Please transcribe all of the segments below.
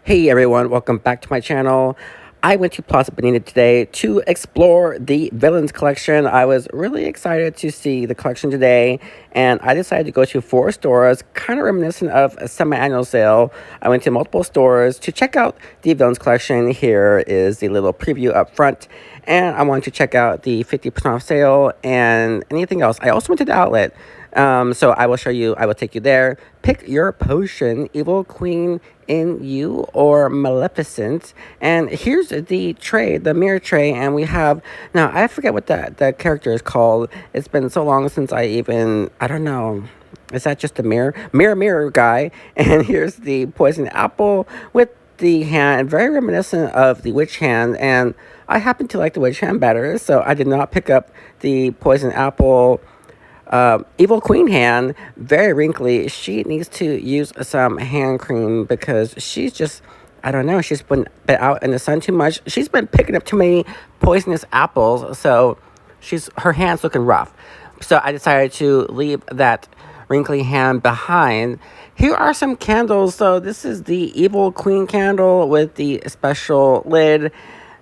Hey everyone, welcome back to my channel. I went to Plaza Bonita today to explore the Villains collection. I was really excited to see the collection today, and I decided to go to 4 stores, kind of reminiscent of a semi-annual sale. I went to multiple stores to check out the Villains collection. Here is the little preview up front, and I wanted to check out the 50% off sale and anything else. I also went to the outlet. So I will show you, I will take you there. Pick your potion, Evil Queen in You or Maleficent. And here's the tray, the mirror tray, and we have, now I forget what the character is called. It's been so long since I don't know. Is that just a mirror? Mirror guy. And here's the poison apple with the hand, very reminiscent of the witch hand, and I happen to like the witch hand better, so I did not pick up the poison apple. Evil Queen hand, very wrinkly. She needs to use some hand cream because she's just, I don't know, she's been out in the sun too much. She's been picking up too many poisonous apples, so her hand's looking rough. So I decided to leave that wrinkly hand behind. Here are some candles. So this is the Evil Queen candle with the special lid.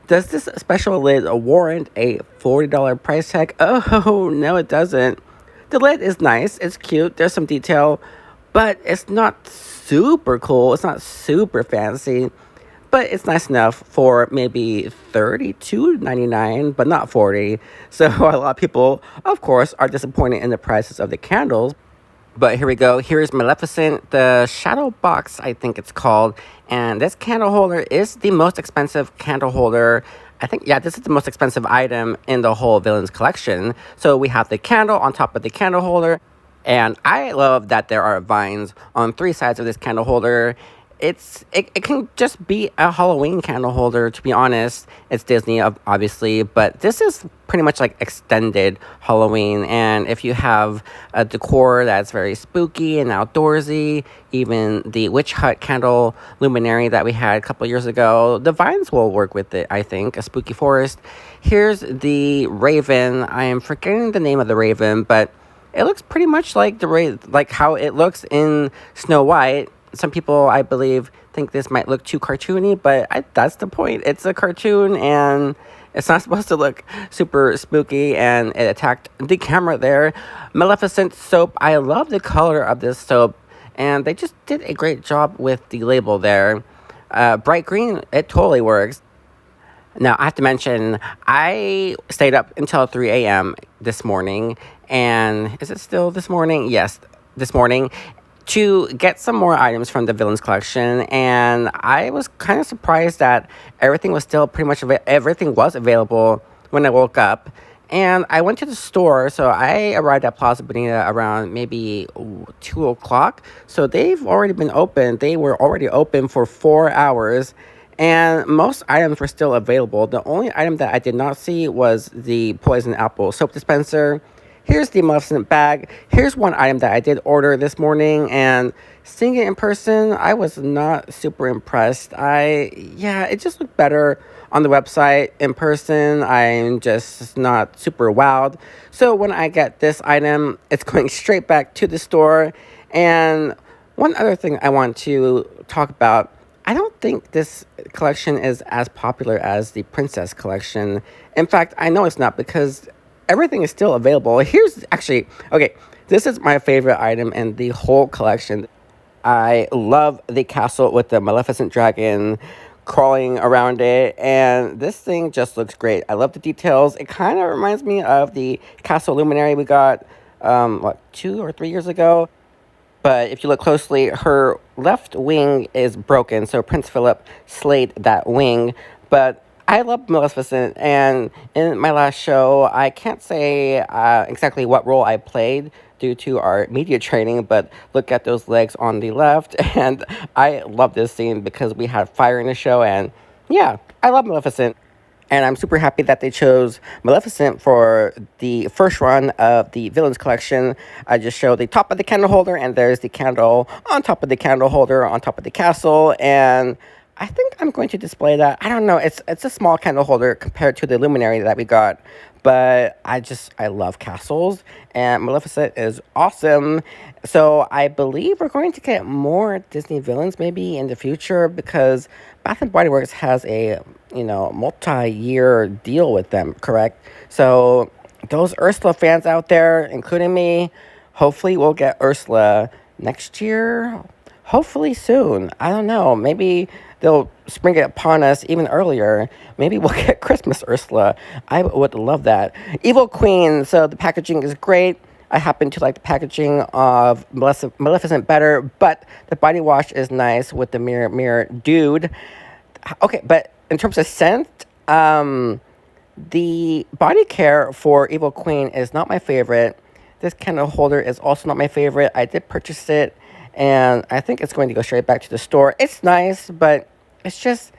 Does this special lid warrant a $40 price tag? Oh, no, it doesn't. The lid is nice, it's cute, there's some detail, but it's not super cool, it's not super fancy, but it's nice enough for maybe $32.99, but not $40. So a lot of people, of course, are disappointed in the prices of the candles. But here we go. Here's Maleficent, the Shadow Box, I think it's called. And this candle holder is the most expensive candle holder. I think, yeah, this is the most expensive item in the whole Villains collection. So we have the candle on top of the candle holder. And I love that there are vines on 3 sides of this candle holder. It can just be a Halloween candle holder, to be honest. It's Disney, obviously, but this is pretty much like extended Halloween. And if you have a decor that's very spooky and outdoorsy, even the Witch Hut candle luminary that we had a couple years ago, the vines will work with it, I think. A spooky forest. Here's the raven. I am forgetting the name of the raven, but it looks pretty much like like how it looks in Snow White. Some people, I believe, think this might look too cartoony, but that's the point. It's a cartoon, and it's not supposed to look super spooky, and it attacked the camera there. Maleficent soap. I love the color of this soap, and they just did a great job with the label there. Bright green, it totally works. Now, I have to mention, I stayed up until 3 a.m. this morning, and is it still this morning? Yes, this morning, to get some more items from the Villains collection, and I was kind of surprised that everything was still pretty much everything was available when I woke up. And I went to the store, so I arrived at Plaza Bonita around maybe 2 o'clock. So they've already been open. They were already open for 4 hours, and most items were still available. The only item that I did not see was the poison apple soap dispenser. Here's the Maleficent bag. Here's one item that I did order this morning, and seeing it in person, I was not super impressed. It just looked better on the website. In person, I'm just not super wowed. So when I get this item, it's going straight back to the store. And one other thing I want to talk about, I don't think this collection is as popular as the Princess collection. In fact, I know it's not because everything is still available. Here's actually, okay, this is my favorite item in the whole collection. I love the castle with the Maleficent dragon crawling around it, and this thing just looks great. I love the details. It kind of reminds me of the castle luminary we got, 2 or 3 years ago. But if you look closely, her left wing is broken, so Prince Philip slayed that wing. But I love Maleficent, and in my last show, I can't say exactly what role I played due to our media training, but look at those legs on the left, and I love this scene because we had fire in the show, and yeah, I love Maleficent. And I'm super happy that they chose Maleficent for the first run of the Villains collection. I just showed the top of the candle holder, and there's the candle on top of the candle holder on top of the castle, and I think I'm going to display that. I don't know. It's a small candle holder compared to the luminary that we got, but I love castles, and Maleficent is awesome. So I believe we're going to get more Disney villains maybe in the future because Bath and Body Works has a multi-year deal with them. Correct. So those Ursula fans out there, including me, hopefully we'll get Ursula next year. Hopefully soon. I don't know. Maybe they'll spring it upon us even earlier. Maybe we'll get Christmas Ursula. I would love that. Evil Queen. So the packaging is great. I happen to like the packaging of Maleficent better, but the body wash is nice with the mirror dude. Okay, but in terms of scent, the body care for Evil Queen is not my favorite. This candle holder is also not my favorite. I did purchase it, and I think it's going to go straight back to the store. It's nice, but it's just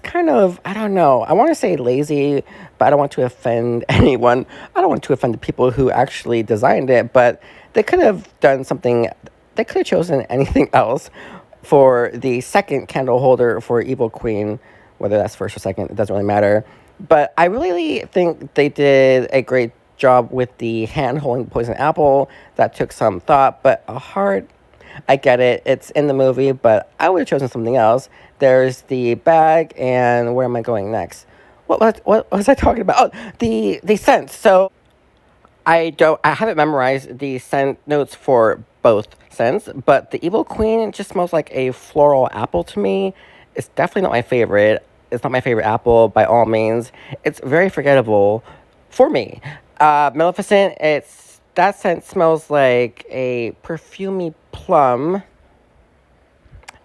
kind of, I don't know. I want to say lazy, but I don't want to offend anyone. I don't want to offend the people who actually designed it, but they could have done something. They could have chosen anything else for the second candle holder for Evil Queen, whether that's first or second, it doesn't really matter. But I really think they did a great job with the hand holding poison apple. That took some thought, but a heart, I get it. It's in the movie, but I would have chosen something else. There's the bag, and where am I going next? What was I talking about? Oh, the scents. So I haven't memorized the scent notes for both scents, but the Evil Queen just smells like a floral apple to me. It's definitely not my favorite. It's not my favorite apple by all means. It's very forgettable for me. Maleficent, that scent smells like a perfumey plum.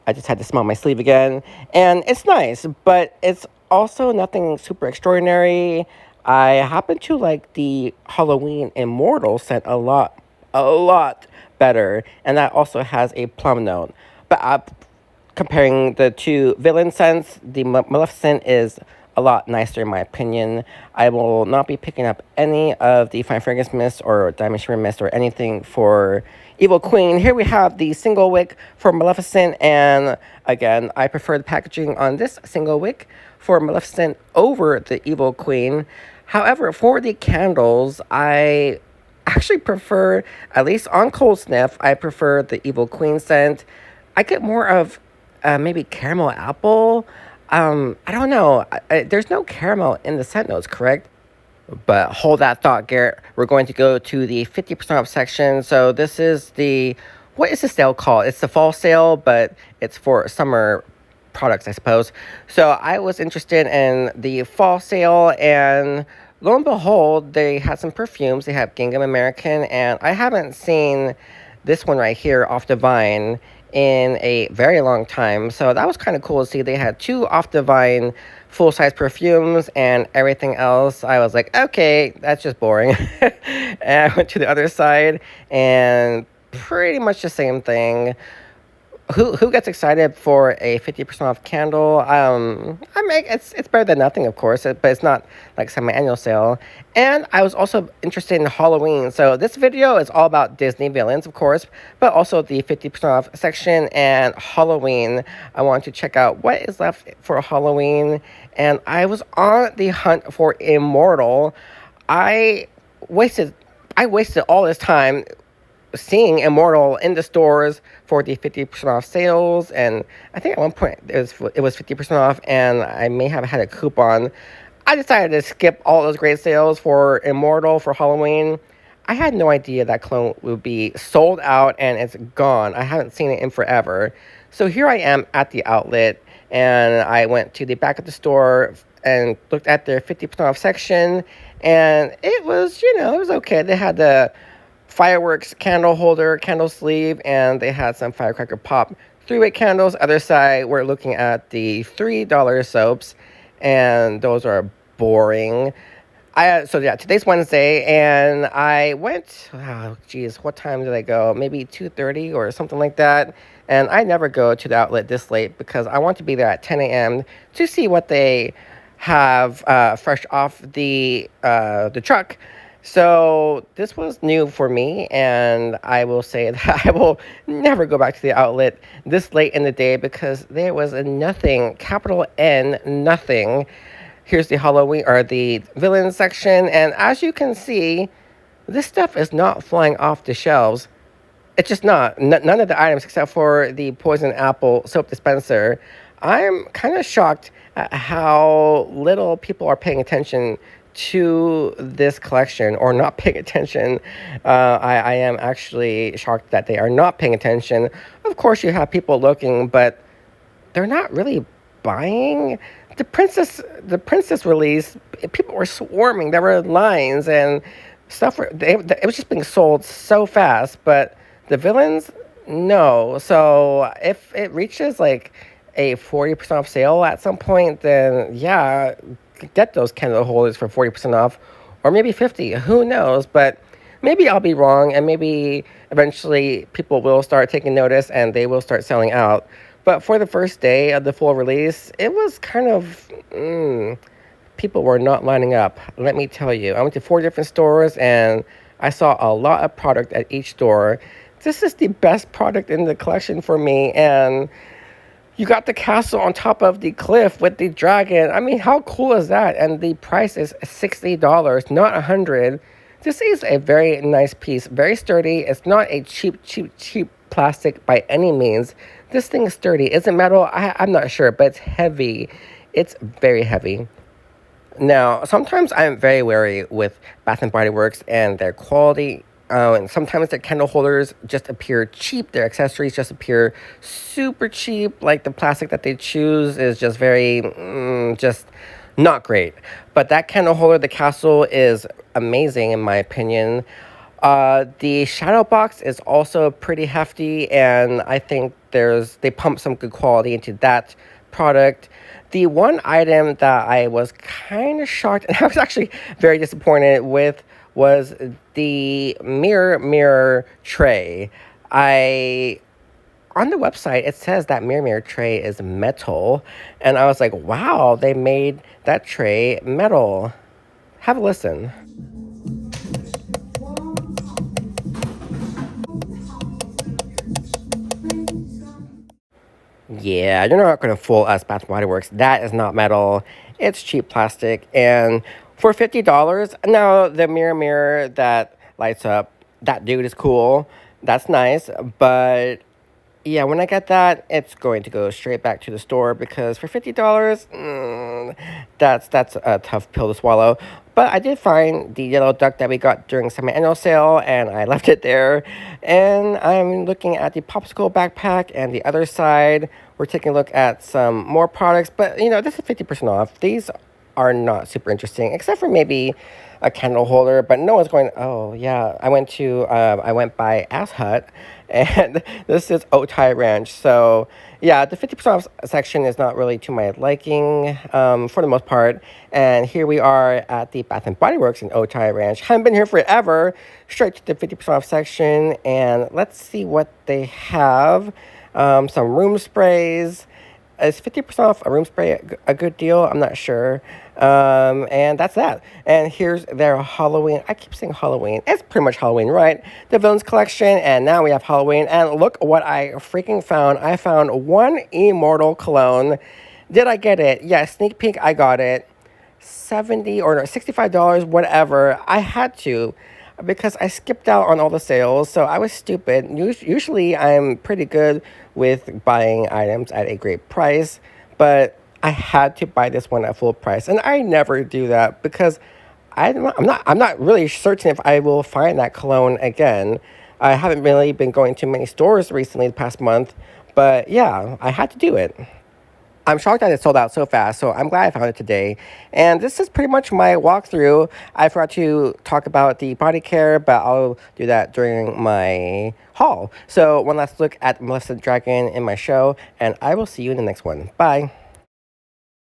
I just had to smell my sleeve again. And it's nice, but it's also nothing super extraordinary. I happen to like the Halloween Immortal scent a lot better. And that also has a plum note. But comparing the two villain scents, the Maleficent is a lot nicer in my opinion. I will not be picking up any of the Fine Fragrance Mist or Diamond Shimmer Mist or anything for Evil Queen. Here we have the single wick for Maleficent, and again, I prefer the packaging on this single wick for Maleficent over the Evil Queen. However, for the candles, I actually prefer, at least on cold sniff, I prefer the Evil Queen scent. I get more of maybe caramel apple. I don't know. There's no caramel in the scent notes, correct? But hold that thought, Garrett. We're going to go to the 50% off section. So this is what is the sale called? It's the fall sale, but it's for summer products, I suppose. So I was interested in the fall sale, and lo and behold, they had some perfumes. They have Gingham American, and I haven't seen this one right here, Off the Vine, in a very long time. So that was kind of cool to see. They had two Off the Vine full-size perfumes, and everything else I was like, okay, that's just boring. And I went to the other side, and pretty much the same thing. Who gets excited for a 50% off candle? It's better than nothing, of course, but it's not like semi-annual sale. And I was also interested in Halloween. So this video is all about Disney villains, of course, but also the 50% off section and Halloween. I wanted to check out what is left for Halloween, and I was on the hunt for Immortal. I wasted all this time seeing Immortal in the stores for the 50% off sales, and I think at one point it was 50% off, and I may have had a coupon. I decided to skip all those great sales for Immortal for Halloween. I had no idea that cologne would be sold out and it's gone. I haven't seen it in forever. So here I am at the outlet, and I went to the back of the store and looked at their 50% off section, and it was okay. They had the fireworks candle holder, candle sleeve, and they had some firecracker pop 3-wick candles. Other side, we're looking at the $3 soaps, and those are boring. Today's Wednesday, and I went, what time did I go? Maybe 2:30 or something like that. And I never go to the outlet this late because I want to be there at 10 a.m. to see what they have fresh off the truck. So this was new for me, and I will say that I will never go back to the outlet this late in the day because there was a nothing, capital N, nothing. Here's the Halloween or the villain section, and as you can see, this stuff is not flying off the shelves. It's just not. None of the items except for the poison apple soap dispenser. I'm kind of shocked at how little people are paying attention to this collection or not paying attention. I am actually shocked that they are not paying attention. Of course, you have people looking, but they're not really buying. The princess release, people were swarming. There were lines and stuff. It was just being sold so fast, but the villains, no. So if it reaches like a 40% off sale at some point, then yeah, get those candle holders for 40% off, or maybe 50. Who knows? But maybe I'll be wrong, and maybe eventually people will start taking notice and they will start selling out. But for the first day of the full release, it was kind of people were not lining up. Let me tell you, I went to 4 different stores and I saw a lot of product at each store. This is the best product in the collection for me, and you got the castle on top of the cliff with the dragon. I mean, how cool is that? And the price is $60, not $100. This is a very nice piece, very sturdy. It's not a cheap plastic by any means. This thing is sturdy. Is it metal? I'm not sure, but it's heavy. It's very heavy. Now, sometimes I'm very wary with Bath and Body Works and their quality. And sometimes their candle holders just appear cheap. Their accessories just appear super cheap. Like the plastic that they choose is just very, just not great. But that candle holder, the Castle, is amazing in my opinion. The shadow box is also pretty hefty, and I think they pump some good quality into that product. The one item that I was kind of shocked and I was actually very disappointed with was the mirror tray. I On the website it says that mirror tray is metal, and I was like, wow, they made that tray metal. Have a listen. Yeah, you're not going to fool us, Bath& Body Works. That is not metal. It's cheap plastic. And for $50, now the mirror that lights up, that dude is cool. That's nice. But yeah, when I get that, it's going to go straight back to the store because for $50, that's a tough pill to swallow. But I did find the yellow duck that we got during semi-annual sale, and I left it there. And I'm looking at the popsicle backpack, and the other side, we're taking a look at some more products. But, this is 50% off. These are not super interesting, except for maybe a candle holder, but no one's going, oh, yeah, I went by Ass Hut, and this is Otay Ranch. So, yeah, the 50% off section is not really to my liking, for the most part. And here we are at the Bath and Body Works in Otay Ranch. Haven't been here forever. Straight to the 50% off section, and let's see what they have. Some room sprays. Is 50% off a room spray a good deal? I'm not sure. And that's that. And here's their Halloween. I keep saying Halloween. It's pretty much Halloween, right? The Villains collection, and now we have Halloween. And look what I freaking found. I found one Immortal cologne. Did I get it? Yes, sneak peek, I got it. $65, whatever. I had to because I skipped out on all the sales, so I was stupid. Usually, I'm pretty good with buying items at a great price, but I had to buy this one at full price, and I never do that because I'm not really certain if I will find that cologne again. I haven't really been going to many stores recently the past month, but yeah, I had to do it. I'm shocked that it sold out so fast, so I'm glad I found it today. And this is pretty much my walkthrough. I forgot to talk about the body care, but I'll do that during my haul. So one last look at Maleficent Dragon in my show, and I will see you in the next one. Bye.